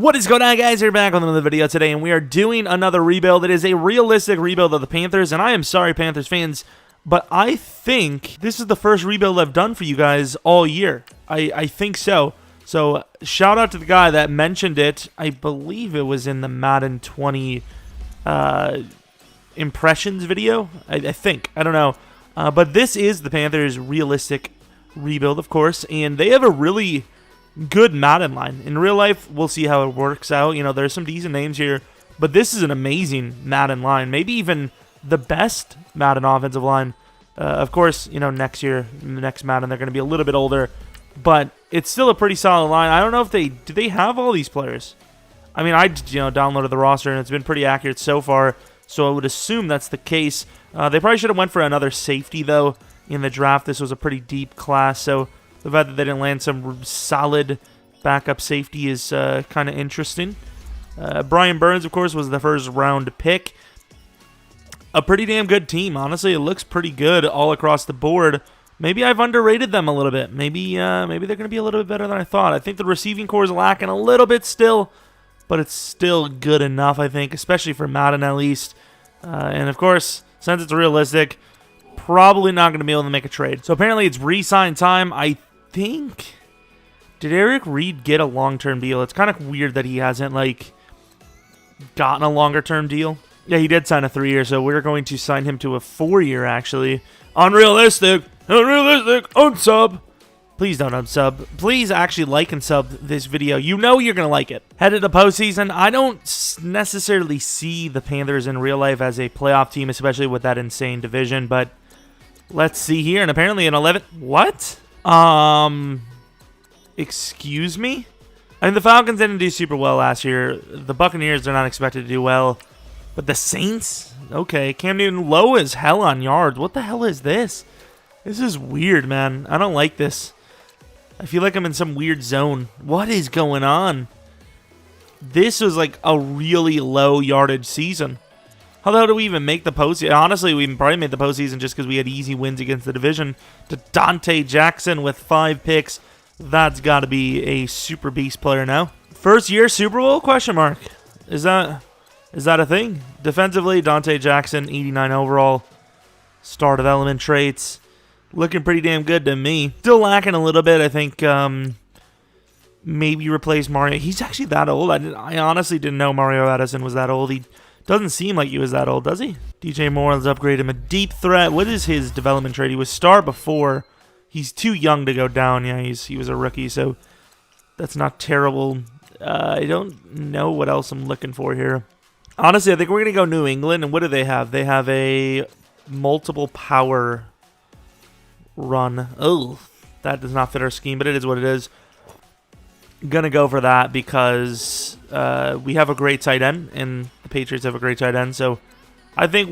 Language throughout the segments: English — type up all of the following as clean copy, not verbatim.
What is going on, guys? We're back with another video today, and we are doing another rebuild. It is a realistic rebuild of the Panthers, and I am sorry, Panthers fans, but I think this is the first rebuild I've done for you guys all year. I think so. So, shout out to the guy that mentioned it. I believe it was in the Madden 20 impressions video. I think. I don't know. But this is the Panthers' realistic rebuild, of course, and they have a really good Madden line. In real life, we'll see how it works out. You know, there's some decent names here, but this is an amazing Madden line. Maybe even the best Madden offensive line. Of course, you know, next year, next Madden, they're going to be a little bit older, but it's still a pretty solid line. I don't know if do they have all these players? I mean, I downloaded the roster, and it's been pretty accurate so far, so I would assume that's the case. They probably should have went for another safety, though, in the draft. This was a pretty deep class, so the fact that they didn't land some solid backup safety is kind of interesting. Brian Burns, of course, was the first round pick. A pretty damn good team, honestly. It looks pretty good all across the board. Maybe I've underrated them a little bit. Maybe they're going to be a little bit better than I thought. I think the receiving core is lacking a little bit still, but it's still good enough, I think, especially for Madden at least. And, of course, since it's realistic, probably not going to be able to make a trade. So apparently it's re-sign time. I think, did Eric Reed get a long-term deal? It's kind of weird that he hasn't, like, gotten a longer-term deal. Yeah, he did sign a 3-year, so we're going to sign him to a 4-year, actually. Unrealistic, unsub. Please don't unsub. Please actually like and sub this video. You know you're going to like it. Headed to postseason, I don't necessarily see the Panthers in real life as a playoff team, especially with that insane division, but let's see here. And apparently an 11... What? Excuse me? I mean, the Falcons didn't do super well last year. The Buccaneers are not expected to do well. But the Saints? Okay. Cam Newton low as hell on yards. What the hell is this? This is weird, man. I don't like this. I feel like I'm in some weird zone. What is going on? This was like a really low yardage season. How the hell do we even make the postseason? Honestly, we probably made the postseason just because we had easy wins against the division. To Dante Jackson with 5 picks. That's got to be a super beast player now. First year Super Bowl? Question mark. Is that a thing? Defensively, Dante Jackson, 89 overall. Star development traits. Looking pretty damn good to me. Still lacking a little bit. I think maybe replace Mario. He's actually that old. I honestly didn't know Mario Addison was that old. He doesn't seem like he was that old, does he? DJ Moore has upgraded him a deep threat. What is his development trait? He was star before. He's too young to go down. Yeah, he was a rookie, so that's not terrible. I don't know what else I'm looking for here. Honestly, I think we're going to go New England, and what do they have? They have a multiple power run. Oh, that does not fit our scheme, but it is what it is. Gonna go for that because we have a great tight end, and the Patriots have a great tight end. So I think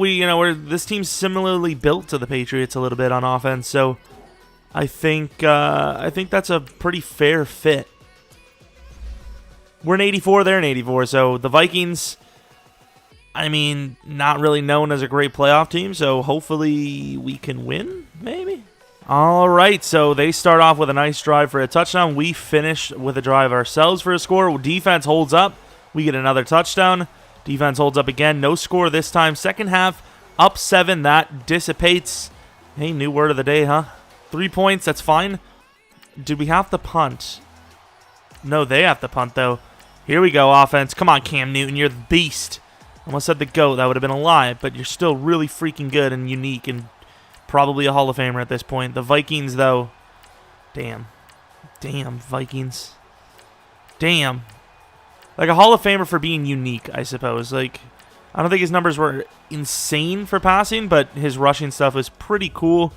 this team's similarly built to the Patriots a little bit on offense. So I think that's a pretty fair fit. We're an 84, they're an 84. So the Vikings, I mean, not really known as a great playoff team. So hopefully we can win, maybe. All right, so they start off with a nice drive for a touchdown. We finish with a drive ourselves for a score. Defense holds up. We get another touchdown. Defense holds up again. No score this time. Second half, up 7. That dissipates. Hey, new word of the day, huh? 3 points, that's fine. Did we have to punt? No, they have to punt, though. Here we go, offense. Come on, Cam Newton, you're the beast. Almost said the GOAT. That would have been a lie, but you're still really freaking good and unique and probably a Hall of Famer at this point. The Vikings, though, damn, Vikings. Damn. Like a Hall of Famer for being unique, I suppose. Like, I don't think his numbers were insane for passing, but his rushing stuff was pretty cool.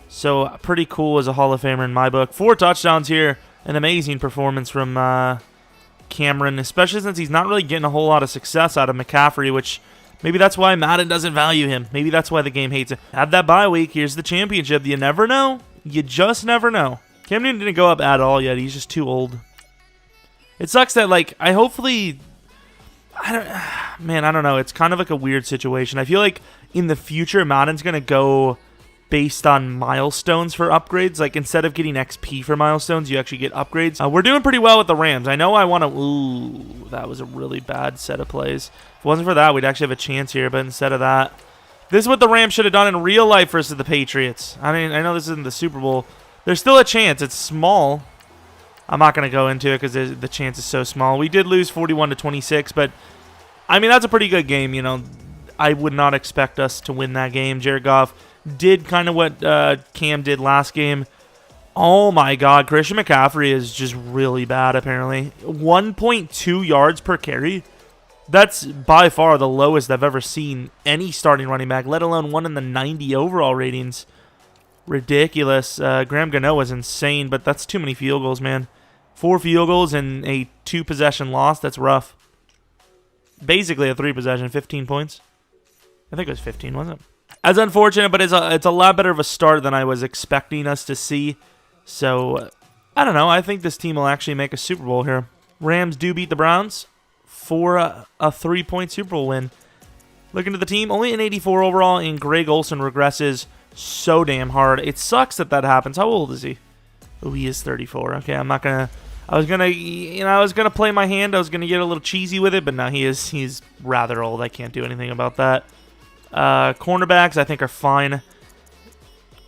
So, pretty cool as a Hall of Famer in my book. 4 touchdowns here. An amazing performance from Cameron, especially since he's not really getting a whole lot of success out of McCaffrey, which maybe that's why Madden doesn't value him. Maybe that's why the game hates him. Had that bye week. Here's the championship. You never know. You just never know. Cam Newton didn't go up at all yet. He's just too old. It sucks that, like, I don't know. It's kind of like a weird situation. I feel like in the future, Madden's going to go based on milestones for upgrades. Like, instead of getting XP for milestones, you actually get upgrades. We're doing pretty well with the Rams. I know I want to... Ooh, that was a really bad set of plays. If it wasn't for that, we'd actually have a chance here, but instead of that... This is what the Rams should have done in real life versus the Patriots. I mean, I know this isn't the Super Bowl. There's still a chance. It's small. I'm not going to go into it because the chance is so small. We did lose 41-26, but, I mean, that's a pretty good game, you know. I would not expect us to win that game. Jared Goff did kind of what Cam did last game. Oh, my God. Christian McCaffrey is just really bad, apparently. 1.2 yards per carry. That's by far the lowest I've ever seen any starting running back, let alone one in the 90 overall ratings. Ridiculous. Graham Gano was insane, but that's too many field goals, man. 4 field goals and a 2-possession loss. That's rough. Basically a 3-possession, 15 points. I think it was 15, wasn't it? That's unfortunate, but it's a lot better of a start than I was expecting us to see. So, I don't know. I think this team will actually make a Super Bowl here. Rams do beat the Browns for a 3-point Super Bowl win. Looking at the team, only an 84 overall, and Greg Olsen regresses so damn hard. It sucks that happens. How old is he? Oh, he is 34. Okay, I'm not gonna. I was gonna play my hand. I was gonna get a little cheesy with it, but no, he's rather old. I can't do anything about that. Cornerbacks, I think, are fine.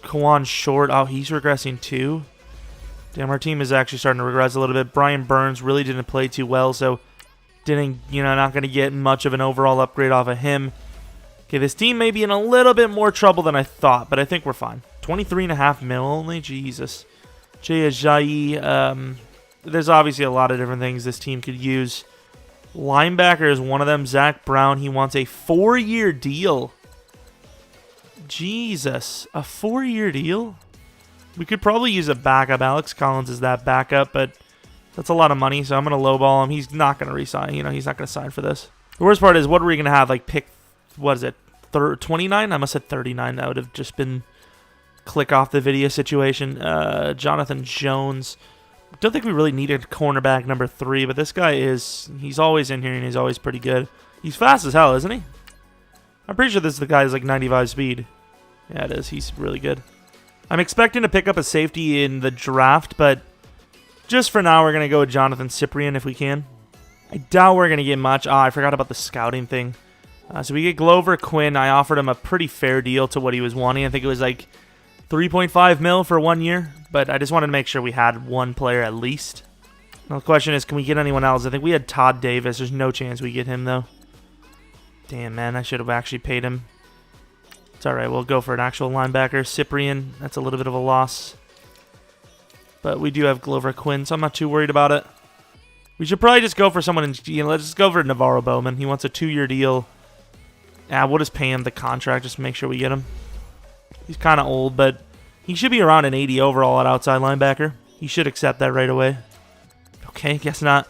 Kawan Short. Oh, he's regressing too. Damn, our team is actually starting to regress a little bit. Brian Burns really didn't play too well, so not going to get much of an overall upgrade off of him. Okay, this team may be in a little bit more trouble than I thought, but I think we're fine. 23.5 mil only? Jesus. Jay Ajayi. There's obviously a lot of different things this team could use. Linebacker is one of them. Zach Brown, he wants a 4-year deal. Jesus. A 4-year deal? We could probably use a backup. Alex Collins is that backup, but that's a lot of money, so I'm going to lowball him. He's not going to resign. He's not going to sign for this. The worst part is, what are we going to have? Like, pick, what is it, 29? I must have said 39. That would have just been click off the video situation. Jonathan Jones. Don't think we really needed cornerback number 3, but this guy he's always in here, and he's always pretty good. He's fast as hell, isn't he? I'm pretty sure this is the guy who's like 95 speed. Yeah, it is. He's really good. I'm expecting to pick up a safety in the draft, but just for now, we're going to go with Jonathan Cyprien if we can. I doubt we're going to get much. I forgot about the scouting thing. So we get Glover Quinn. I offered him a pretty fair deal to what he was wanting. I think it was like 3.5 mil for 1 year, but I just wanted to make sure we had one player at least. Now the question is, can we get anyone else? I think we had Todd Davis. There's no chance we get him, though. Damn, man, I should have actually paid him. It's all right. We'll go for an actual linebacker. Cyprien, that's a little bit of a loss. But we do have Glover Quinn, so I'm not too worried about it. We should probably just go for someone let's just go for Navarro Bowman. He wants a 2-year deal. Yeah, we'll just pay him the contract just to make sure we get him. He's kind of old, but he should be around an 80 overall at outside linebacker. He should accept that right away. Okay, guess not.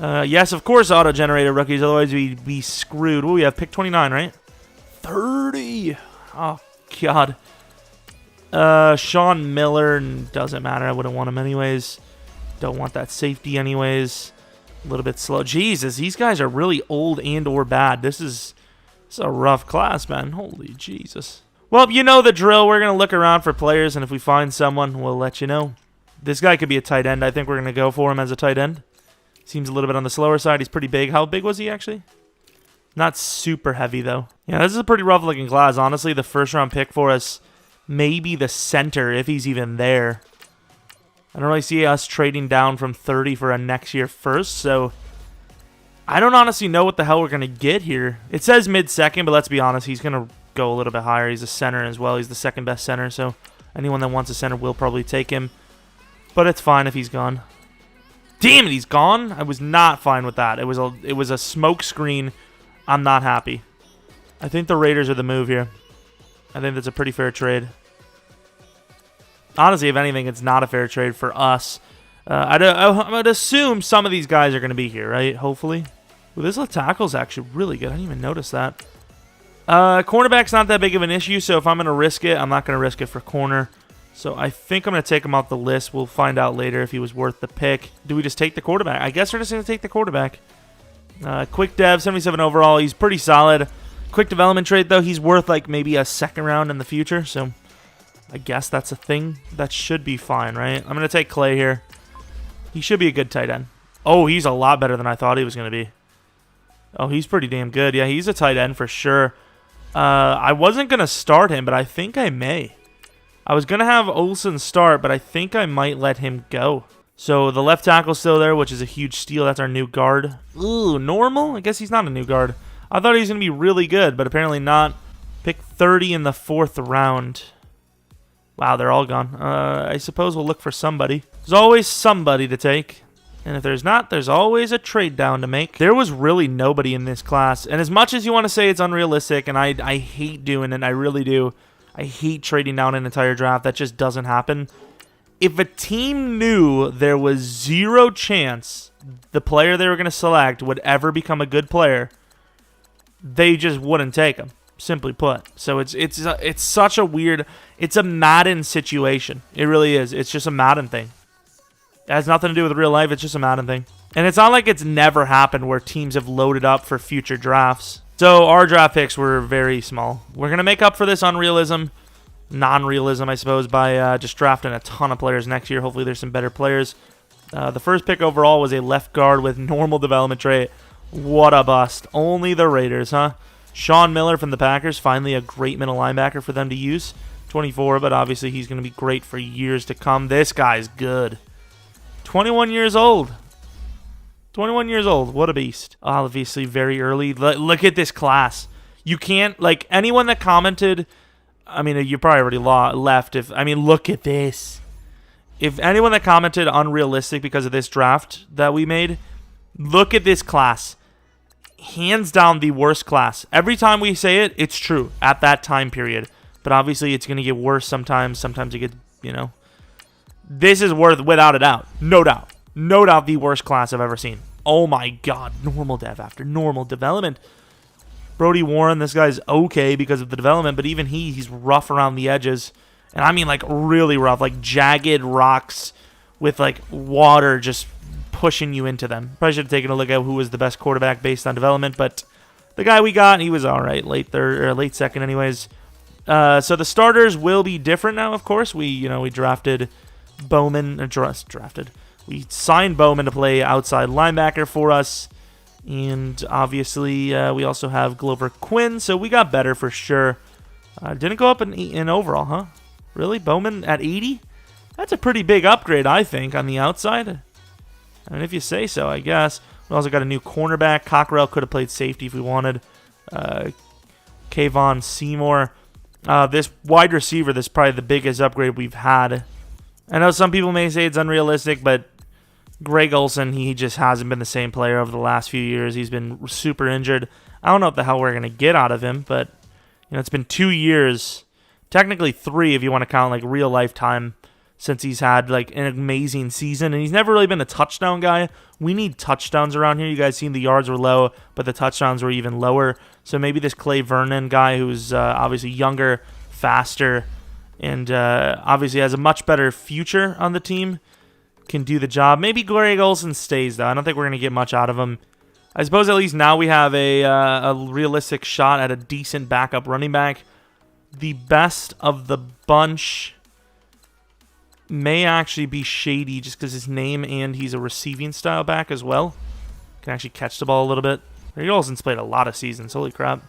Yes, of course, auto-generated rookies. Otherwise, we'd be screwed. Ooh, we have pick 29, right? 30. Oh, God. Sean Miller, doesn't matter. I wouldn't want him anyways. Don't want that safety anyways. A little bit slow. Jesus, these guys are really old and or bad. This is a rough class, man. Holy Jesus. Well, you know the drill. We're going to look around for players, and if we find someone, we'll let you know. This guy could be a tight end. I think we're going to go for him as a tight end. Seems a little bit on the slower side. He's pretty big. How big was he, actually? Not super heavy, though. Yeah, this is a pretty rough-looking class. Honestly, the first-round pick for us, maybe the center, if he's even there. I don't really see us trading down from 30 for a next year first, so I don't honestly know what the hell we're going to get here. It says mid-second, but let's be honest, he's going to go a little bit higher. He's a center as well. He's the second-best center, so anyone that wants a center will probably take him. But it's fine if he's gone. Damn it, he's gone? I was not fine with that. It was a smoke screen. I'm not happy. I think the Raiders are the move here. I think that's a pretty fair trade. Honestly, if anything, it's not a fair trade for us. I would assume some of these guys are going to be here, right? Hopefully. Well, this left tackle's actually really good. I didn't even notice that. Cornerback's not that big of an issue, so if I'm going to risk it, I'm not going to risk it for corner. So I think I'm going to take him off the list. We'll find out later if he was worth the pick. Do we just take the quarterback? I guess we're just going to take the quarterback. Quick dev, 77 overall. He's pretty solid. Quick development trait, though. He's worth like maybe a second round in the future. So I guess that's a thing. That should be fine, right? I'm going to take Clay here. He should be a good tight end. Oh, he's a lot better than I thought he was going to be. Oh, he's pretty damn good. Yeah, he's a tight end for sure. I wasn't going to start him, but I think I may. I was going to have Olsen start, but I think I might let him go. So the left tackle's still there, which is a huge steal. That's our new guard. Ooh, normal? I guess he's not a new guard. I thought he was going to be really good, but apparently not. Pick 30 in the 4th round. Wow, they're all gone. I suppose we'll look for somebody. There's always somebody to take. And if there's not, there's always a trade down to make. There was really nobody in this class. And as much as you want to say it's unrealistic, and I hate doing it, I really do. I hate trading down an entire draft. That just doesn't happen. If a team knew there was 0 chance the player they were going to select would ever become a good player, they just wouldn't take him, simply put. So it's such a weird, it's a Madden situation. It really is. It's just a Madden thing. It has nothing to do with real life. It's just a Madden thing. And it's not like it's never happened where teams have loaded up for future drafts. So our draft picks were very small. We're going to make up for this non-realism, I suppose, by just drafting a ton of players next year. Hopefully there's some better players. The first pick overall was a left guard with normal development trait. What a bust. Only the Raiders, huh? Sean Miller from the Packers, finally a great middle linebacker for them to use. 24, but obviously he's going to be great for years to come. This guy's good. 21 years old. 21 years old. What a beast. Obviously very early. Look at this class. You can't, like, anyone that commented, I mean, you probably already left. Look at this. If anyone that commented unrealistic because of this draft that we made, look at this class. Hands down the worst class. Every time we say it, it's true at that time period. But obviously it's going to get worse sometimes. Sometimes it gets, This is without a doubt. No doubt. No doubt the worst class I've ever seen. Oh my God. Normal dev after normal development. Brody Warren, this guy's okay because of the development, but even he's rough around the edges. And I mean like really rough, like jagged rocks with like water just pushing you into them. Probably should have taken a look at who was the best quarterback based on development, but the guy we got, he was all right, late third or late second anyways. So the starters will be different now, of course. We drafted Bowman, we signed Bowman to play outside linebacker for us. And obviously, we also have Glover Quinn, so we got better for sure. Didn't go up in overall, huh? Really? Bowman at 80? That's a pretty big upgrade, I think, on the outside. I mean, if you say so, I guess. We also got a new cornerback. Cockrell could have played safety if we wanted. Kayvon Seymour. This wide receiver, this is probably the biggest upgrade we've had. I know some people may say it's unrealistic, but Greg Olsen, he just hasn't been the same player over the last few years. He's been super injured. I don't know what the hell we're going to get out of him, but it's been 2 years, technically 3 if you want to count like real lifetime, since he's had like an amazing season, and he's never really been a touchdown guy. We need touchdowns around here. You guys seen the yards were low, but the touchdowns were even lower. So maybe this Clay Vernon guy, who's obviously younger, faster, and obviously has a much better future on the team, can do the job. Maybe Greg Olsen stays, though. I don't think we're going to get much out of him. I suppose at least now we have a realistic shot at a decent backup running back. The best of the bunch may actually be Shady, just because his name and he's a receiving style back as well. Can actually catch the ball a little bit. Greg Olsen's played a lot of seasons. Holy crap.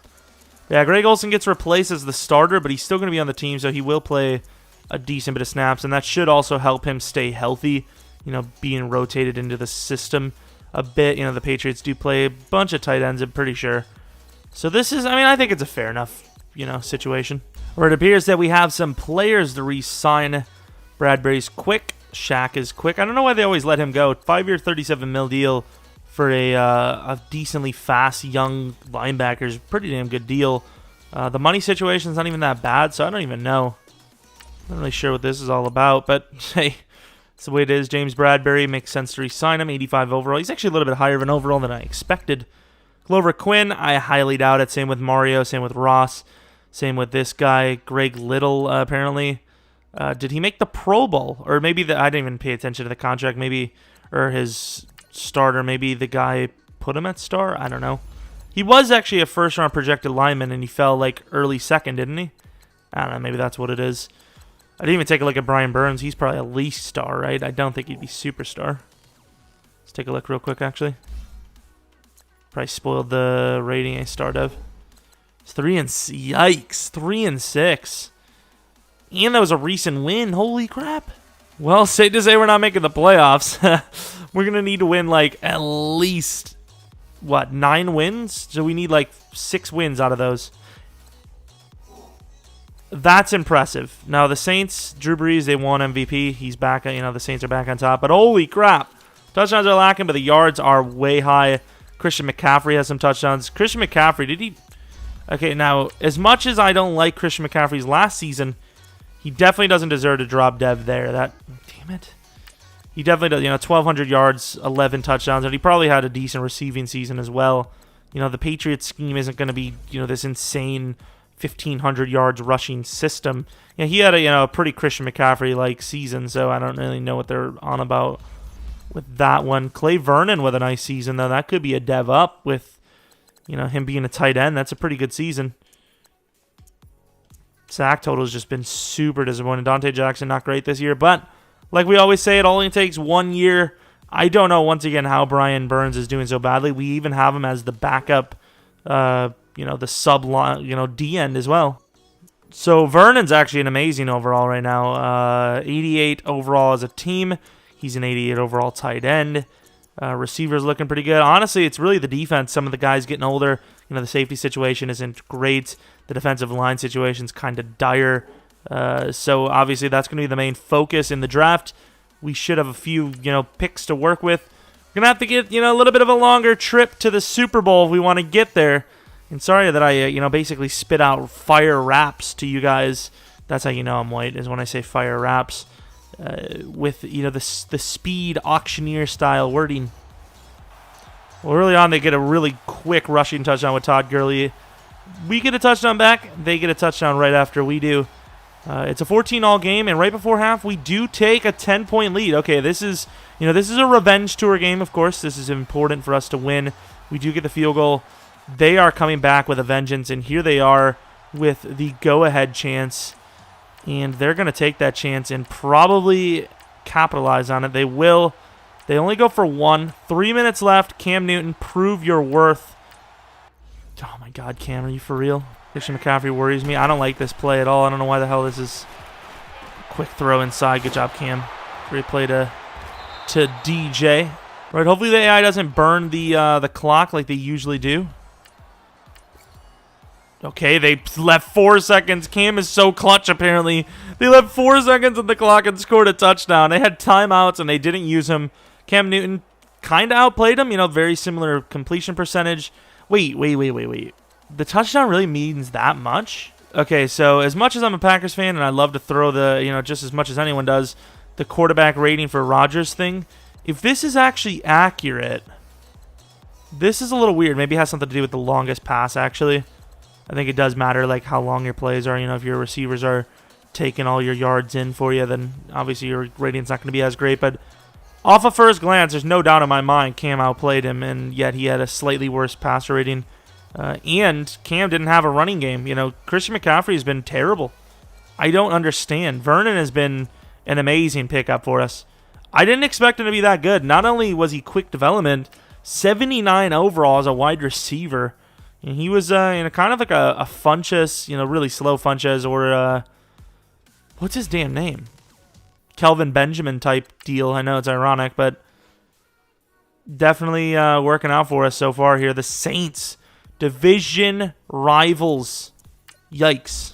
Yeah, Greg Olsen gets replaced as the starter, but he's still going to be on the team, so he will play a decent bit of snaps, and that should also help him stay healthy, being rotated into the system a bit. The Patriots do play a bunch of tight ends, I'm pretty sure. So this is, I think it's a fair enough, situation. Where it appears that we have some players to re-sign. Bradbury's quick. Shaq is quick. I don't know why they always let him go. 5-year, $37 million deal for a decently fast young linebacker is a pretty damn good deal. The money situation is not even that bad, so I don't even know. I'm not really sure what this is all about, but hey, it's the way it is. James Bradbury, makes sense to re-sign him. 85 overall. He's actually a little bit higher of an overall than I expected. Glover Quinn, I highly doubt it. Same with Mario, same with Ross, same with this guy, Greg Little, apparently. Did he make the Pro Bowl? Or maybe I didn't even pay attention to the contract. Maybe, or his starter, maybe the guy put him at star? I don't know. He was actually a first-round projected lineman, and he fell like early second, didn't he? I don't know. Maybe that's what it is. I didn't even take a look at Brian Burns. He's probably at least star, right? I don't think he'd be superstar. Let's take a look real quick, actually. Probably spoiled the rating I starred of. It's 3-6. 3-6. And that was a recent win. Holy crap. Well, safe to say we're not making the playoffs. We're going to need to win, like, at least, what, 9 wins? So we need, like, 6 wins out of those. That's impressive. Now, the Saints, Drew Brees, they won MVP. He's back. You know, the Saints are back on top. But holy crap. Touchdowns are lacking, but the yards are way high. Christian McCaffrey has some touchdowns. Christian McCaffrey, did he... Okay, now, as much as I don't like Christian McCaffrey's last season, he definitely doesn't deserve to drop dev there. Damn it. He definitely does. You know, 1,200 yards, 11 touchdowns, and he probably had a decent receiving season as well. You know, the Patriots scheme isn't going to be, you know, this insane 1,500 yards rushing system. Yeah, he had a pretty Christian McCaffrey-like season, so I don't really know what they're on about with that one. Clay Vernon with a nice season, though. That could be a dev up with, you know, him being a tight end. That's a pretty good season. Sack total has just been super disappointing. Dante Jackson, not great this year, but like we always say, it only takes 1 year. I don't know, once again, how Brian Burns is doing so badly. We even have him as the backup, you know, the sub-line, you know, D-end as well. So Vernon's actually an amazing overall right now. 88 overall as a team. He's an 88 overall tight end. Receivers looking pretty good. Honestly, it's really the defense. Some of the guys getting older. You know, the safety situation isn't great. The defensive line situation's kind of dire. So obviously that's going to be the main focus in the draft. We should have a few, you know, picks to work with. We're going to have to get, you know, a little bit of a longer trip to the Super Bowl if we want to get there. And sorry that I, you know, basically spit out fire raps to you guys. That's how you know I'm white, is when I say fire raps. With, you know, the speed auctioneer style wording. Well, early on they get a really quick rushing touchdown with Todd Gurley. We get a touchdown back. They get a touchdown right after we do. It's a 14-all game, and right before half we do take a 10-point lead. Okay, this is, you know, this is a revenge tour game. Of course, this is important for us to win. We do get the field goal. They are coming back with a vengeance, and here they are with the go-ahead chance. And they're going to take that chance and probably capitalize on it. They will. They only go for 1. 3 minutes left. Cam Newton, prove your worth. Oh, my God, Cam, are you for real? Christian McCaffrey worries me. I don't like this play at all. I don't know why the hell this is. Quick throw inside. Good job, Cam. Great play to DJ. Right, hopefully the AI doesn't burn the clock like they usually do. Okay, they left 4 seconds. Cam is so clutch, apparently. They left 4 seconds on the clock and scored a touchdown. They had timeouts, and they didn't use him. Cam Newton kind of outplayed him. You know, very similar completion percentage. Wait. The touchdown really means that much? Okay, so as much as I'm a Packers fan, and I love to throw the, you know, just as much as anyone does, the quarterback rating for Rodgers thing, if this is actually accurate, this is a little weird. Maybe it has something to do with the longest pass, actually. I think it does matter, like, how long your plays are. You know, if your receivers are taking all your yards in for you, then obviously your rating's not going to be as great. But off of first glance, there's no doubt in my mind Cam outplayed him, and yet he had a slightly worse passer rating. And Cam didn't have a running game. You know, Christian McCaffrey has been terrible. I don't understand. Vernon has been an amazing pickup for us. I didn't expect him to be that good. Not only was he quick development, 79 overall as a wide receiver. And he was, you know, kind of like a Funchess, you know, really slow Funchess, or, what's his damn name? Kelvin Benjamin type deal. I know it's ironic, but definitely working out for us so far here. The Saints, division rivals. Yikes.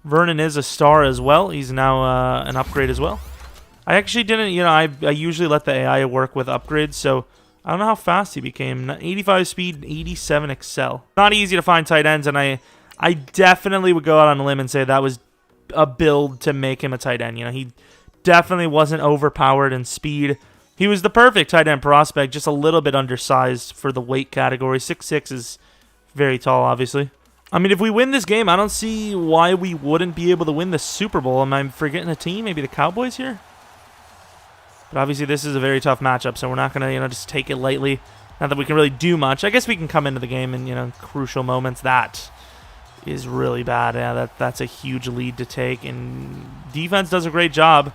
Vernon is a star as well. He's now an upgrade as well. I actually didn't, you know, I usually let the AI work with upgrades, so I don't know how fast he became. 85 speed, 87 excel. Not easy to find tight ends, and I definitely would go out on a limb and say that was a build to make him a tight end. You know, he definitely wasn't overpowered in speed. He was the perfect tight end prospect, just a little bit undersized for the weight category. 6'6" is very tall, obviously. I mean, if we win this game, I don't see why we wouldn't be able to win the Super Bowl. Am I forgetting a team? Maybe the Cowboys here? But obviously this is a very tough matchup, so we're not going to, you know, just take it lightly. Not that we can really do much. I guess we can come into the game in, you know, crucial moments. That is really bad. Yeah, that's a huge lead to take, and defense does a great job,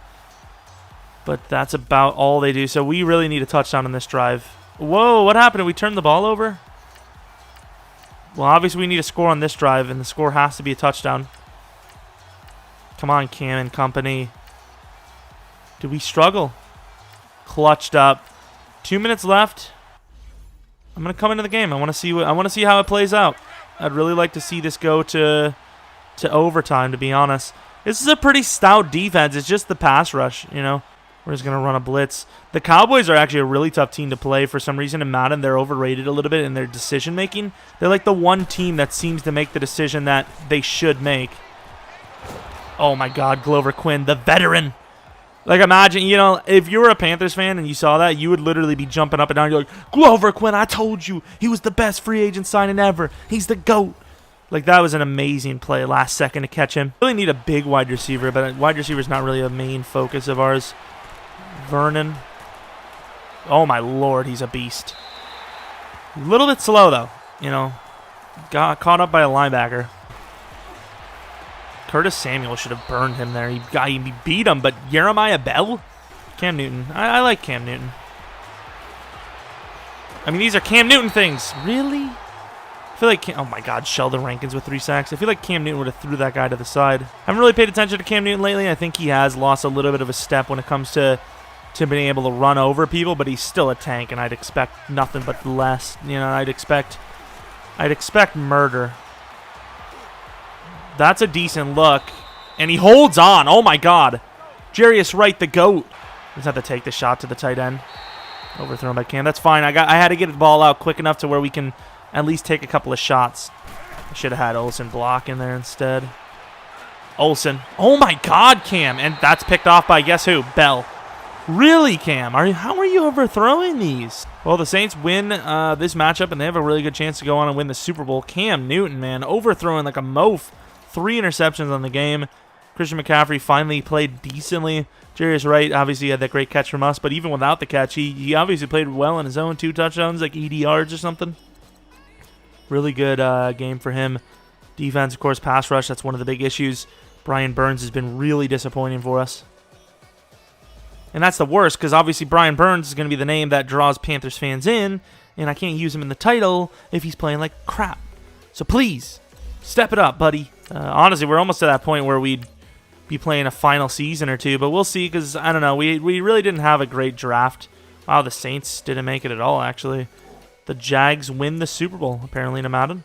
but that's about all they do. So we really need a touchdown on this drive. Whoa, what happened? Did we turn the ball over? Well, obviously we need a score on this drive, and the score has to be a touchdown. Come on, Cam and company. Do we struggle? Clutched up. 2 minutes left. I'm gonna come into the game. I want to see how it plays out. I'd really like to see this go to overtime, to be honest. This is a pretty stout defense. It's just the pass rush, you know. We're just going to run a blitz. The Cowboys are actually a really tough team to play. For some reason in Madden, they're overrated a little bit in their decision-making. They're like the one team that seems to make the decision that they should make. Oh, my God, Glover Quinn, the veteran. Like, imagine, you know, if you were a Panthers fan and you saw that, you would literally be jumping up and down. You're like, Glover Quinn, I told you. He was the best free agent signing ever. He's the GOAT. Like, that was an amazing play last second to catch him. Really need a big wide receiver, but wide receiver is not really a main focus of ours. Vernon. Oh, my Lord, he's a beast. A little bit slow, though. You know, got caught up by a linebacker. Curtis Samuel should have burned him there. He beat him, but Jeremiah Bell? Cam Newton. I like Cam Newton. I mean, these are Cam Newton things. Really? I feel like, oh my God, Sheldon Rankins with 3 sacks. I feel like Cam Newton would have threw that guy to the side. I haven't really paid attention to Cam Newton lately. I think he has lost a little bit of a step when it comes to being able to run over people, but he's still a tank, and I'd expect nothing but less. You know, I'd expect murder. That's a decent look, and he holds on. Oh my God, Jarius Wright, the GOAT. Just have to take the shot to the tight end. Overthrown by Cam. That's fine. I had to get the ball out quick enough to where we can at least take a couple of shots. I should have had Olsen block in there instead. Olsen. Oh my God, Cam, and that's picked off by guess who? Bell. Really, Cam? How are you overthrowing these? Well, the Saints win this matchup, and they have a really good chance to go on and win the Super Bowl. Cam Newton, man, overthrowing like a moaf. 3 interceptions on the game. Christian McCaffrey finally played decently. Jarius Wright obviously had that great catch from us, but even without the catch, he obviously played well on his own. 2 touchdowns, like 80 yards or something. Really good game for him. Defense, of course, pass rush, that's one of the big issues. Brian Burns has been really disappointing for us. And that's the worst, because obviously Brian Burns is going to be the name that draws Panthers fans in, and I can't use him in the title if he's playing like crap. So please, step it up, buddy. Honestly, we're almost to that point where we'd be playing a final season or two, but we'll see, because, I don't know, we really didn't have a great draft. Wow, the Saints didn't make it at all, actually. The Jags win the Super Bowl, apparently, in a Madden.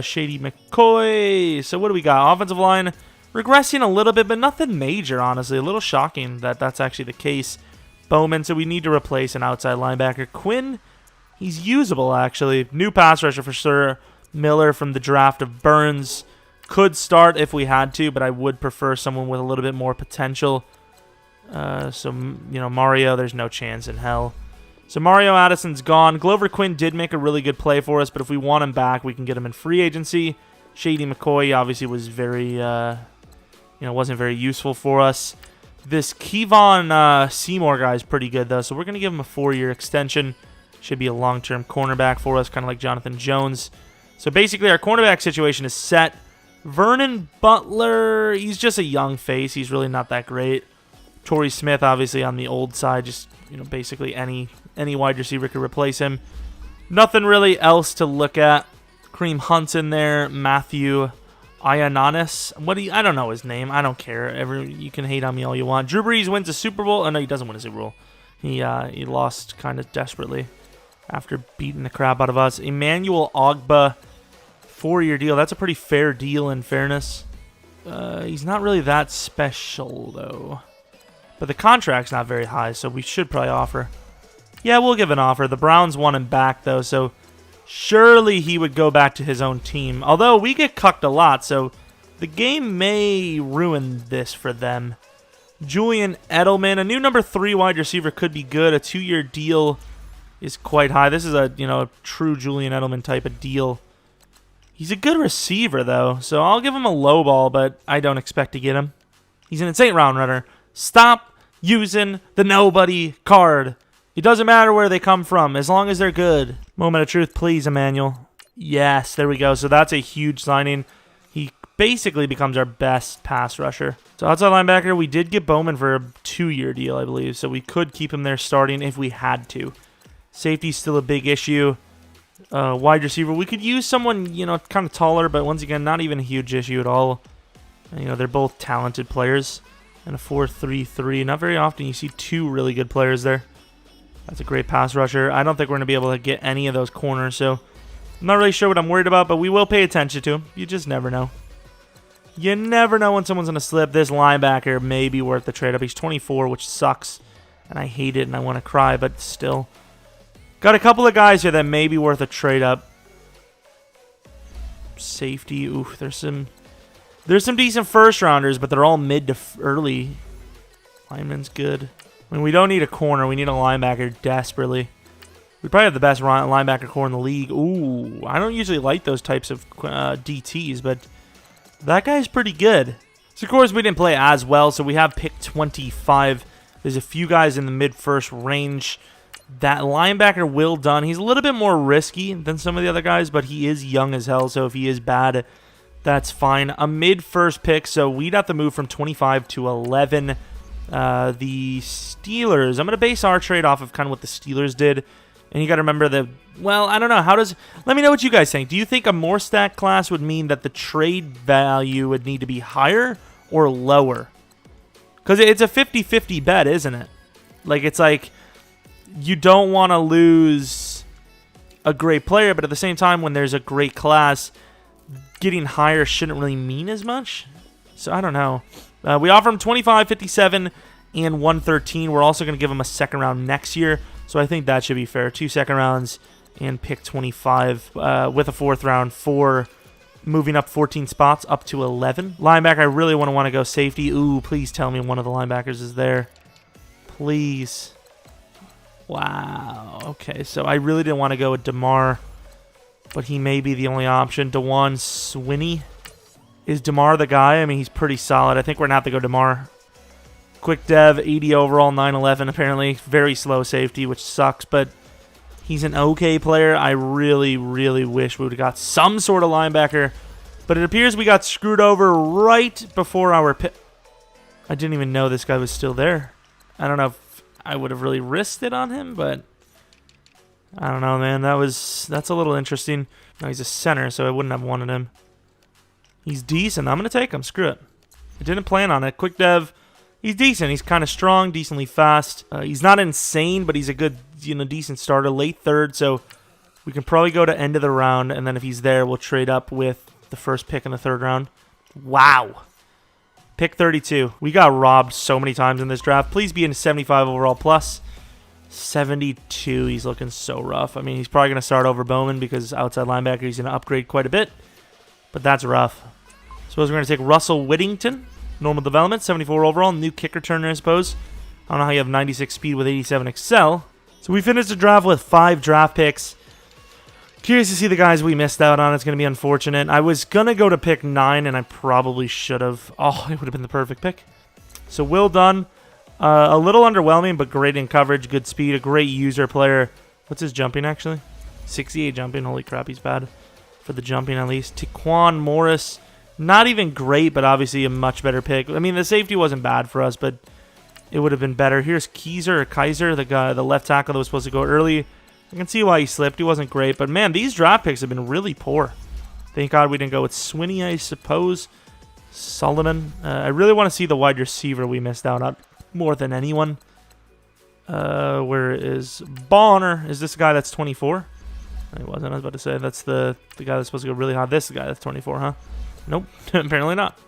Shady McCoy. So what do we got? Offensive line regressing a little bit, but nothing major, honestly. A little shocking that that's actually the case. Bowman, so we need to replace an outside linebacker. Quinn, he's usable, actually. New pass rusher for sure. Miller from the draft of Burns. Could start if we had to, but I would prefer someone with a little bit more potential. So, you know, Mario, there's no chance in hell. So Mario Addison's gone. Glover Quinn did make a really good play for us, but if we want him back, we can get him in free agency. Shady McCoy obviously was very, wasn't very useful for us. This Kevon Seymour guy is pretty good, though, so we're going to give him a 4-year extension. Should be a long-term cornerback for us, kind of like Jonathan Jones. So basically, our cornerback situation is set. Vernon Butler, he's just a young face. He's really not that great. Torrey Smith, obviously, on the old side, just, basically any wide receiver could replace him. Nothing really else to look at. Kareem Hunt's in there. Matthew Ioannidis. I don't know his name. I don't care. You can hate on me all you want. Drew Brees wins a Super Bowl. Oh, no, he doesn't win a Super Bowl. He lost kind of desperately after beating the crap out of us. Emmanuel Ogbah, 4-year deal. That's a pretty fair deal, in fairness. He's not really that special, though. But the contract's not very high, so we should probably offer. Yeah, we'll give an offer. The Browns want him back, though, so surely he would go back to his own team. Although we get cucked a lot, so the game may ruin this for them. Julian Edelman, a new number 3 wide receiver, could be good. A 2-year deal is quite high. This is a true Julian Edelman type of deal. He's a good receiver, though, so I'll give him a low ball, but I don't expect to get him. He's an insane round runner. Stop using the nobody card. It doesn't matter where they come from, as long as they're good. Moment of truth, please, Emmanuel. Yes, there we go. So that's a huge signing. He basically becomes our best pass rusher. So outside linebacker, we did get Bowman for a 2-year deal, I believe. So we could keep him there starting if we had to. Safety's still a big issue. Wide receiver, we could use someone, kind of taller, but once again, not even a huge issue at all. They're both talented players. And a 4-3-3. Not very often you see 2 really good players there. That's a great pass rusher. I don't think we're going to be able to get any of those corners, so I'm not really sure what I'm worried about, but we will pay attention to him. You just never know. You never know when someone's going to slip. This linebacker may be worth the trade-up. He's 24, which sucks, and I hate it, and I want to cry, but still. Got a couple of guys here that may be worth a trade-up. Safety, oof, there's some decent first-rounders, but they're all mid to early. Lineman's good. I mean, we don't need a corner. We need a linebacker desperately. We probably have the best linebacker core in the league. Ooh, I don't usually like those types of DTs, but that guy's pretty good. So, of course, we didn't play as well, so we have pick 25. There's a few guys in the mid-first range. That linebacker, Will Dunn, he's a little bit more risky than some of the other guys, but he is young as hell, so if he is bad, that's fine. A mid-first pick, so we'd have to move from 25 to 11. The Steelers, I'm going to base our trade off of kind of what the Steelers did. And you got to remember well, I don't know. Let me know what you guys think. Do you think a more stacked class would mean that the trade value would need to be higher or lower? Because it's a 50-50 bet, isn't it? It's like you don't want to lose a great player, but at the same time, when there's a great class, getting higher shouldn't really mean as much. So I don't know. We offer him 25, 57, and 113. We're also going to give him a second round next year. So I think that should be fair. 2 second rounds and pick 25 with a 4th round for moving up 14 spots up to 11. Linebacker, I really want to go safety. Ooh, please tell me one of the linebackers is there. Please. Wow. Okay, so I really didn't want to go with DeMar, but he may be the only option. DeJuan Swinney. Is DeMar the guy? I mean, he's pretty solid. I think we're going to have to go DeMar. Quick dev, 80 overall, 9'11", apparently. Very slow safety, which sucks, but he's an okay player. I really, really wish we would have got some sort of linebacker, but it appears we got screwed over right before our pick. I didn't even know this guy was still there. I don't know if I would have really risked it on him, but I don't know, man. That's a little interesting. No, he's a center, so I wouldn't have wanted him. He's decent. I'm going to take him. Screw it. I didn't plan on it. Quick dev. He's decent. He's kind of strong, decently fast. He's not insane, but he's a good, decent starter. Late 3rd, so we can probably go to end of the round, and then if he's there, we'll trade up with the first pick in the 3rd round. Wow. Pick 32. We got robbed so many times in this draft. Please be in 75 overall plus. 72. He's looking so rough. I mean, he's probably going to start over Bowman because outside linebacker, he's going to upgrade quite a bit, but that's rough. Suppose we're going to take Russell Whittington. Normal development, 74 overall, new kick returner, I suppose. I don't know how you have 96 speed with 87 excel. So we finished the draft with 5 draft picks. Curious to see the guys we missed out on. It's going to be unfortunate. I was going to go to pick 9, and I probably should have. Oh, it would have been the perfect pick. So Will Dunn, a little underwhelming, but great in coverage, good speed, a great user player. What's his jumping, actually? 68 jumping. Holy crap, he's bad for the jumping at least. Taquan Morris. Not even great, but obviously a much better pick. I mean, the safety wasn't bad for us, but it would have been better. Here's Kaiser, the left tackle that was supposed to go early. I can see why he slipped. He wasn't great, but man, these draft picks have been really poor. Thank God we didn't go with Swinney, I suppose. Solomon. I really want to see the wide receiver we missed out on more than anyone. Where is Bonner? Is this the guy that's 24? He wasn't. I was about to say that's the guy that's supposed to go really high. This is the guy that's 24, huh? Nope, apparently not.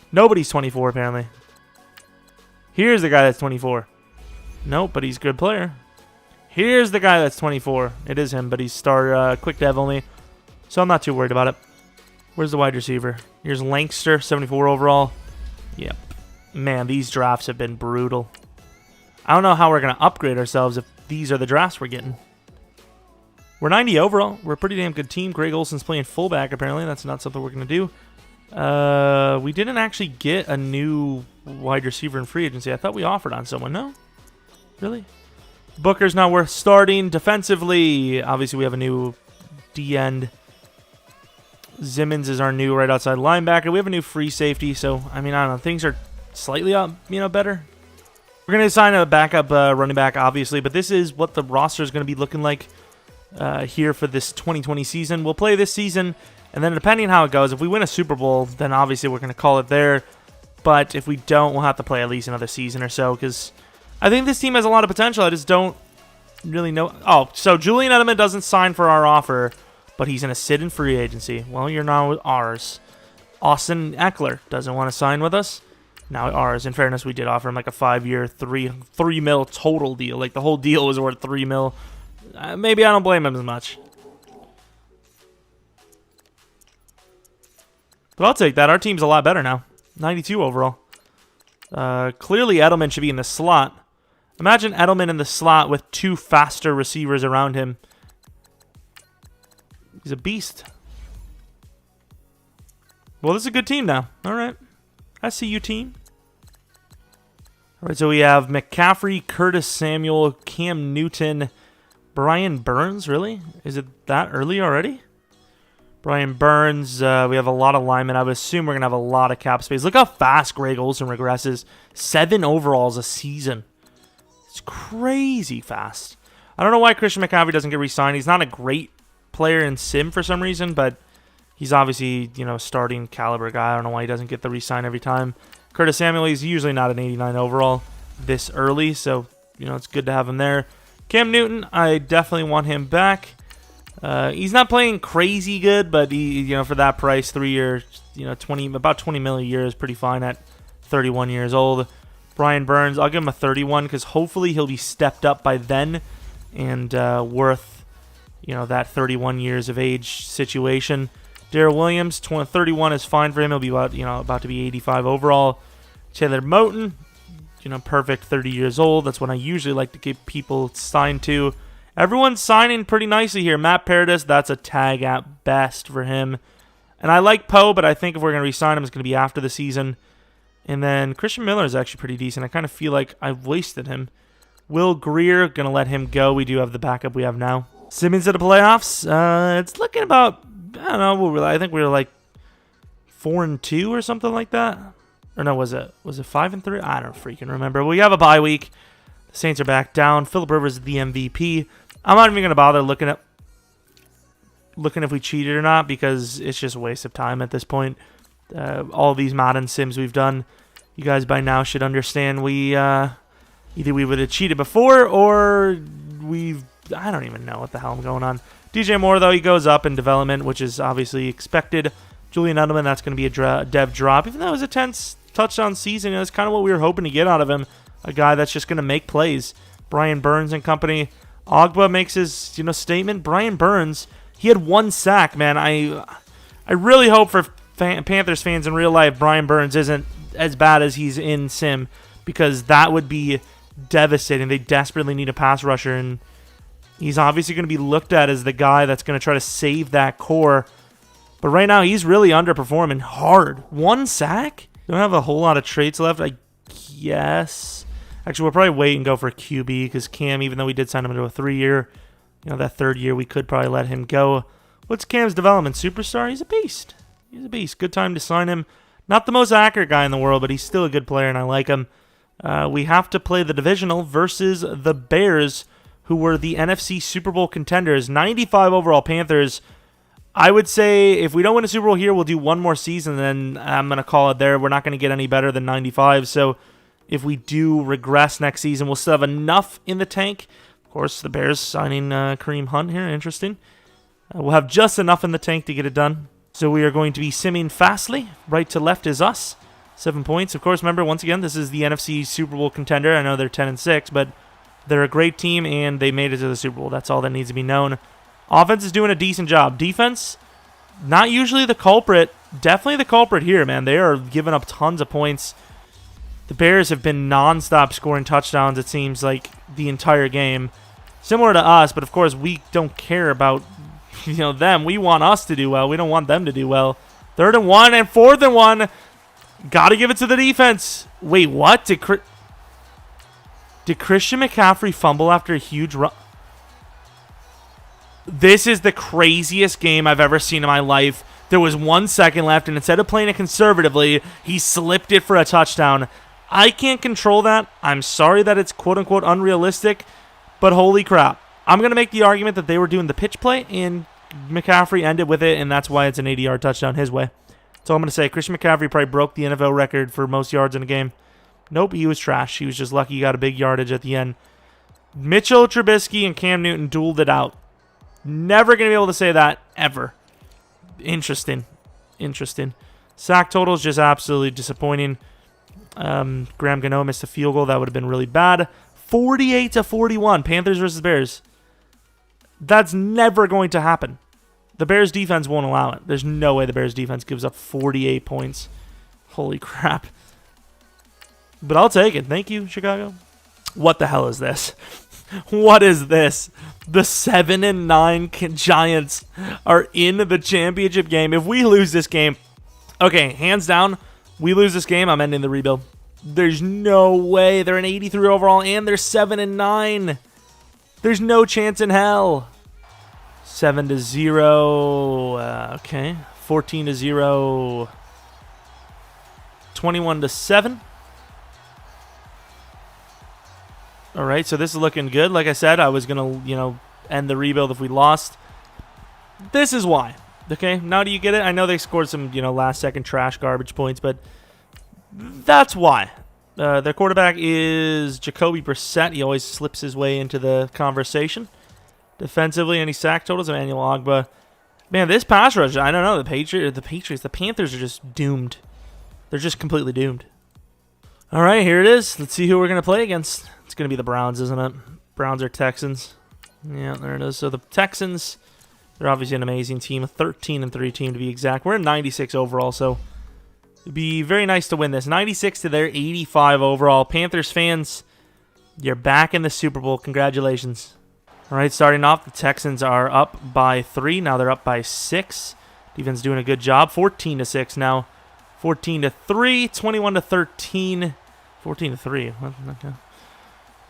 Nobody's 24, apparently. Here's the guy that's 24. Nope, but he's a good player. Here's the guy that's 24. It is him, but he's quick dev only, so I'm not too worried about it. Where's the wide receiver? Here's Lankster, 74 overall. Yep. Man, these drafts have been brutal. I don't know how we're going to upgrade ourselves if these are the drafts we're getting. We're 90 overall. We're a pretty damn good team. Greg Olson's playing fullback, apparently. That's not something we're going to do. We didn't actually get a new wide receiver in free agency. I thought we offered on someone. No? Really? Booker's not worth starting. Defensively, obviously we have a new D-end. Simmons is our new right outside linebacker. We have a new free safety, so, I mean, I don't know. Things are slightly, better. We're going to sign a backup running back, obviously, but this is what the roster is going to be looking like here for this 2020 season. We'll play this season, and then depending on how it goes, if we win a Super Bowl, then obviously we're going to call it there. But if we don't, we'll have to play at least another season or so, because I think this team has a lot of potential. I just don't really know. Oh, so Julian Edelman doesn't sign for our offer, but he's going to sit in free agency. Well, you're now ours. Austin Eckler doesn't want to sign with us. Now ours. In fairness, we did offer him like a 5-year, $3 mil total deal. Like the whole deal was worth $3 mil. Maybe I don't blame him as much. But I'll take that. Our team's a lot better now. 92 overall. Clearly Edelman should be in the slot. Imagine Edelman in the slot with 2 faster receivers around him. He's a beast. Well, this is a good team now. All right. I see you, team. All right, so we have McCaffrey, Curtis Samuel, Cam Newton, Brian Burns. Really? Is it that early already? Brian Burns. We have a lot of linemen. I would assume we're going to have a lot of cap space. Look how fast Greg Olsen regresses. 7 overalls a season. It's crazy fast. I don't know why Christian McCaffrey doesn't get re-signed. He's not a great player in sim for some reason, but he's obviously, starting caliber guy. I don't know why he doesn't get the re-sign every time. Curtis Samuel, he's usually not an 89 overall this early, so, it's good to have him there. Cam Newton, I definitely want him back. He's not playing crazy good, but he, for that price, 3 years, about 20 mil a year is pretty fine at 31 years old. Brian Burns, I'll give him a 31 because hopefully he'll be stepped up by then and worth, that 31 years of age situation. Darrell Williams, 31 is fine for him. He'll be about to be 85 overall. Taylor Moton, perfect 30 years old. That's what I usually like to get people signed to. Everyone's signing pretty nicely here. Matt Paradis, that's a tag at best for him. And I like Poe, but I think if we're going to re-sign him, it's going to be after the season. And then Christian Miller is actually pretty decent. I kind of feel like I've wasted him. Will Greer, going to let him go. We do have the backup we have now. Simmons to the playoffs. It's looking about, I don't know, I think we were like 4-2 or something like that. Or no, was it 5-3? I don't freaking remember. We have a bye week. The Saints are back down. Phillip Rivers is the MVP. I'm not even going to bother looking if we cheated or not because it's just a waste of time at this point. All these Madden sims we've done, you guys by now should understand either we would have cheated before or I don't even know what the hell I'm going on. DJ Moore, though, he goes up in development, which is obviously expected. Julian Edelman, that's going to be a dev drop. Even though it was a 10 touchdown season, that's kind of what we were hoping to get out of him. A guy that's just going to make plays. Brian Burns and company. Ogba makes his statement. Brian Burns, he had 1 sack, man. I really hope for Panthers fans in real life, Brian Burns isn't as bad as he's in sim because that would be devastating. They desperately need a pass rusher, and he's obviously going to be looked at as the guy that's going to try to save that core. But right now, he's really underperforming hard. 1 sack? Don't have a whole lot of traits left, I guess. Actually, we'll probably wait and go for a QB because Cam, even though we did sign him into a 3-year, that 3rd year, we could probably let him go. What's Cam's development? Superstar? He's a beast. He's a beast. Good time to sign him. Not the most accurate guy in the world, but he's still a good player, and I like him. We have to play the divisional versus the Bears, who were the NFC Super Bowl contenders. 95 overall Panthers. I would say if we don't win a Super Bowl here, we'll do 1 more season, then I'm going to call it there. We're not going to get any better than 95, so if we do regress next season, we'll still have enough in the tank. Of course, the Bears signing Kareem Hunt here. Interesting. We'll have just enough in the tank to get it done. So we are going to be simming fastly. Right to left is us. 7 points. Of course, remember, once again, this is the NFC Super Bowl contender. I know they're 10-6, but they're a great team, and they made it to the Super Bowl. That's all that needs to be known. Offense is doing a decent job. Defense, not usually the culprit. Definitely the culprit here, man. They are giving up tons of points. The Bears have been nonstop scoring touchdowns, it seems like, the entire game. Similar to us, but of course we don't care about them. We want us to do well. We don't want them to do well. 3rd and 1 and 4th and 1. Got to give it to the defense. Wait, what? Did Christian McCaffrey fumble after a huge run? This is the craziest game I've ever seen in my life. There was 1 second left, and instead of playing it conservatively, he slipped it for a touchdown. I can't control that. I'm sorry that it's quote-unquote unrealistic, but holy crap. I'm going to make the argument that they were doing the pitch play, and McCaffrey ended with it, and that's why it's an 80-yard touchdown his way. That's all I'm going to say. Christian McCaffrey probably broke the NFL record for most yards in a game. Nope, he was trash. He was just lucky he got a big yardage at the end. Mitchell Trubisky and Cam Newton dueled it out. Never going to be able to say that ever. Interesting. Sack total is just absolutely disappointing. Graham Gano missed a field goal. That would have been really bad. 48-41. Panthers versus Bears. That's never going to happen. The Bears defense won't allow it. There's no way the Bears defense gives up 48 points. Holy crap. But I'll take it. Thank you, Chicago. What the hell is this? What is this? The 7-9 Giants are in the championship game. If we lose this game, okay, hands down, we lose this game, I'm ending the rebuild. There's no way. They're an 83 overall, and they're 7-9. There's no chance in hell. 7-0. Okay. 14-0. 21-7. All right, so this is looking good. Like I said, I was going to, end the rebuild if we lost. This is why. Okay, now do you get it? I know they scored some, last-second trash garbage points, but that's why. Their quarterback is Jacoby Brissett. He always slips his way into the conversation. Defensively, any sack totals? Emmanuel Ogbah. Man, this pass rush, I don't know. The Panthers are just doomed. They're just completely doomed. All right, here it is. Let's see who we're going to play against. It's going to be the Browns, isn't it? Browns or Texans. Yeah, there it is. So the Texans, they're obviously an amazing team. A 13-3 team to be exact. We're at 96 overall, so it'd be very nice to win this. 96 to their 85 overall. Panthers fans, you're back in the Super Bowl. Congratulations. All right, starting off, the Texans are up by 3. Now they're up by 6. Defense doing a good job. 14-6 now. 14-3. 21-13. 14-3. Okay.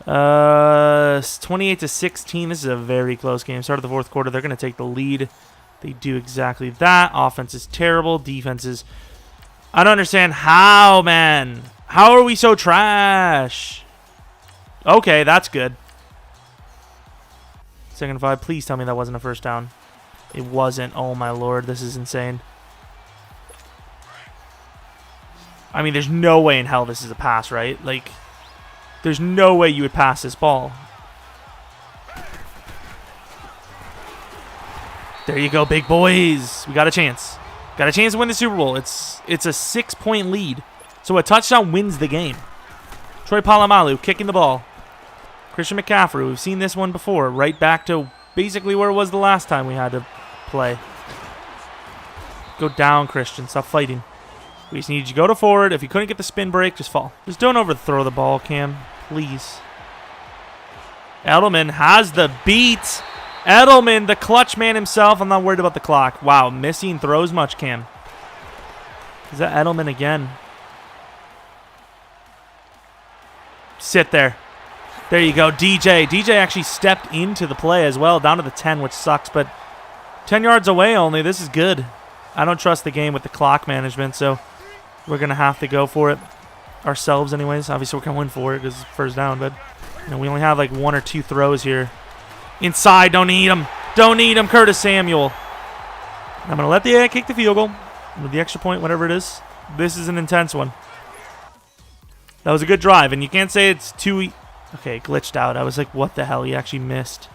28-16. This is a very close game. Start of the fourth quarter. They're going to take the lead. They do exactly that. Offense is terrible. Defense is... I don't understand how, man. How are we so trash? Okay, that's good. 2nd and 5. Please tell me that wasn't a first down. It wasn't. Oh, my Lord. This is insane. I mean, there's no way in hell this is a pass, right? Like, there's no way you would pass this ball. There you go, big boys. We got a chance. Got a chance to win the Super Bowl. It's a 6-point lead. So a touchdown wins the game. Troy Polamalu kicking the ball. Christian McCaffrey, we've seen this one before. Right back to basically where it was the last time we had to play. Go down, Christian. Stop fighting. We just need you to go to forward. If you couldn't get the spin break, just fall. Just don't overthrow the ball, Cam. Please. Edelman has the beat. Edelman, the clutch man himself. I'm not worried about the clock. Wow, missing throws much, Cam. Is that Edelman again? Sit there. There you go, DJ. DJ actually stepped into the play as well, down to the 10, which sucks, but 10 yards away only. This is good. I don't trust the game with the clock management, so we're going to have to go for it ourselves anyways. Obviously, we're going to win for it because it's first down, but we only have like 1 or 2 throws here. Inside, don't need him. Don't need him, Curtis Samuel. I'm going to let the kick the field goal with the extra point, whatever it is. This is an intense one. That was a good drive, and you can't say it's too... Okay, glitched out. I was like, what the hell? He actually missed.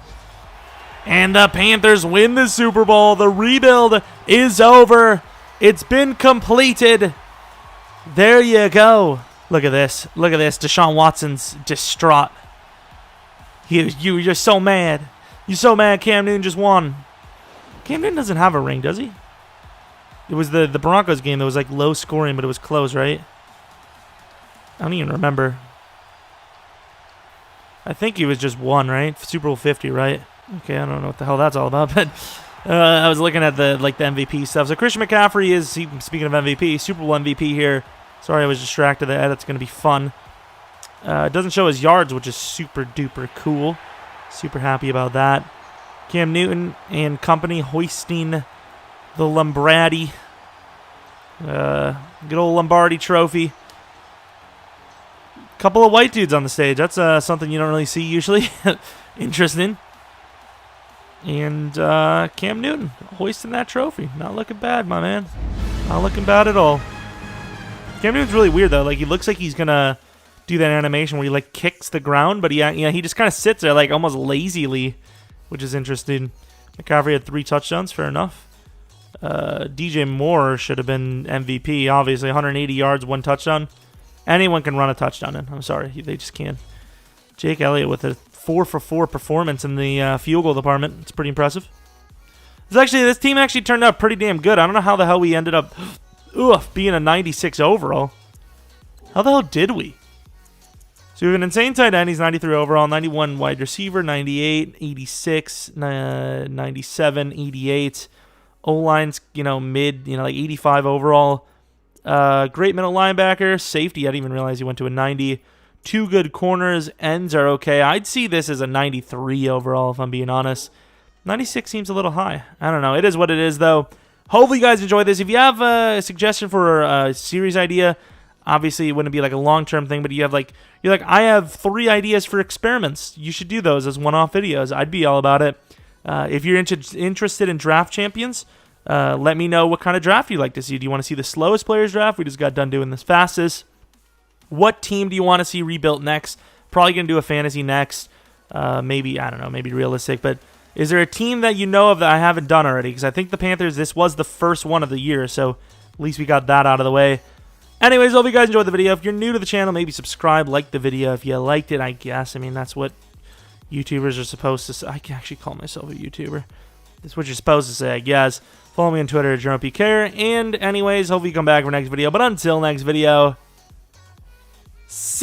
And the Panthers win the Super Bowl. The rebuild is over. It's been completed. There you go. Look at this. Look at this. Deshaun Watson's distraught. You're so mad. You're so mad Cam Newton just won. Cam Newton doesn't have a ring, does he? It was the Broncos game that was like low scoring, but it was close, right? I don't even remember. I think he was just 1, right? Super Bowl 50, right? Okay, I don't know what the hell that's all about, but I was looking at the MVP stuff. So Christian McCaffrey is, speaking of MVP, Super Bowl MVP here. Sorry, I was distracted. The edit's going to be fun. It doesn't show his yards, which is super duper cool. Super happy about that. Cam Newton and company hoisting the Lombardi. Good old Lombardi trophy. Couple of white dudes on the stage. That's something you don't really see usually. Interesting. And Cam Newton hoisting that trophy. Not looking bad, my man. Not looking bad at all. Cam Newton's really weird, though. Like, he looks like he's going to do that animation where he, like, kicks the ground. But, he just kind of sits there, like, almost lazily, which is interesting. McCaffrey had 3 touchdowns. Fair enough. DJ Moore should have been MVP, obviously. 180 yards, 1 touchdown. Anyone can run a touchdown in. I'm sorry. They just can. Jake Elliott with a 4-for-4 performance in the field goal department. It's pretty impressive. This team actually turned out pretty damn good. I don't know how the hell we ended up being a 96 overall. How the hell did we? So we have an insane tight end. He's 93 overall, 91 wide receiver, 98, 86, 97, 88. O-line's, mid, like 85 overall. Great middle linebacker. Safety, I didn't even realize he went to a 90. 2 good corners. Ends are okay. I'd see this as a 93 overall, if I'm being honest. 96 seems a little high. I don't know. It is what it is, though. Hopefully you guys enjoyed this. If you have a suggestion for a series idea, obviously it wouldn't be like a long-term thing, but you're like, I have 3 ideas for experiments. You should do those as one-off videos. I'd be all about it. If you're interested in draft champions, let me know what kind of draft you'd like to see. Do you want to see the slowest players draft? We just got done doing this fastest. What team do you want to see rebuilt next? Probably going to do a fantasy next. Maybe, I don't know, maybe realistic. But is there a team that you know of that I haven't done already? Because I think the Panthers, this was the first one of the year. So at least we got that out of the way. Anyways, hope you guys enjoyed the video. If you're new to the channel, maybe subscribe, like the video. If you liked it, I guess. I mean, that's what YouTubers are supposed to say. I can actually call myself a YouTuber. That's what you're supposed to say, I guess. Follow me on Twitter at Jeromepkr. And anyways, hopefully you come back for next video. But until next video, see